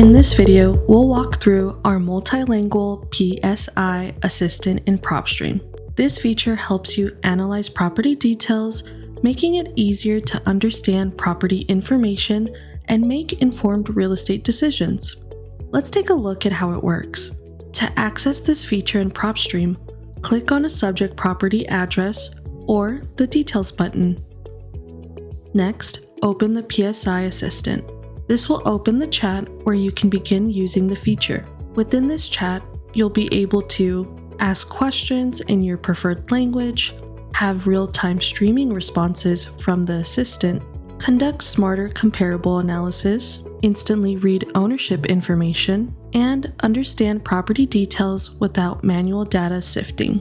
In this video, we'll walk through our multilingual PSI Assistant in PropStream. This feature helps you analyze property details, making it easier to understand property information and make informed real estate decisions. Let's take a look at how it works. To access this feature in PropStream, click on a subject property address or the Details button. Next, open the PSI Assistant. This will open the chat where you can begin using the feature. Within this chat, you'll be able to ask questions in your preferred language, have real-time streaming responses from the assistant, conduct smarter comparable analysis, instantly read ownership information, and understand property details without manual data sifting.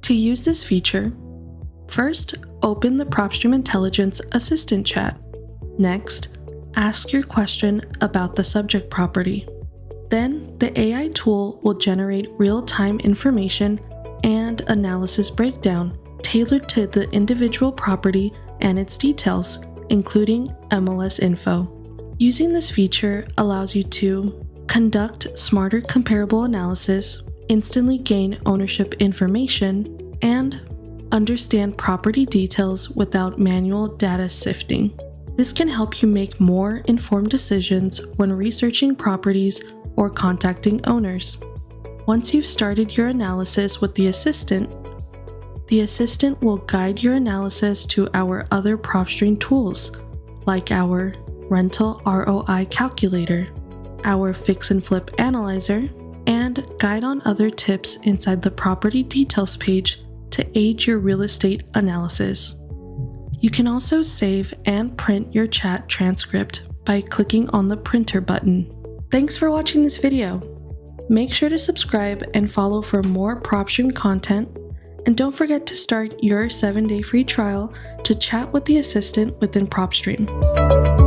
To use this feature, first, open the PropStream Intelligence Assistant chat. Next, ask your question about the subject property. Then, the AI tool will generate real-time information and analysis breakdown tailored to the individual property and its details, including MLS info. Using this feature allows you to conduct smarter comparable analysis, instantly gain ownership information, and understand property details without manual data sifting. This can help you make more informed decisions when researching properties or contacting owners. Once you've started your analysis with the assistant will guide your analysis to our other PropStream tools, like our Rental ROI Calculator, our Fix and Flip Analyzer, and guide on other tips inside the Property Details page to aid your real estate analysis. You can also save and print your chat transcript by clicking on the printer button. Thanks for watching this video. Make sure to subscribe and follow for more PropStream content, and don't forget to start your 7-day free trial to chat with the assistant within PropStream.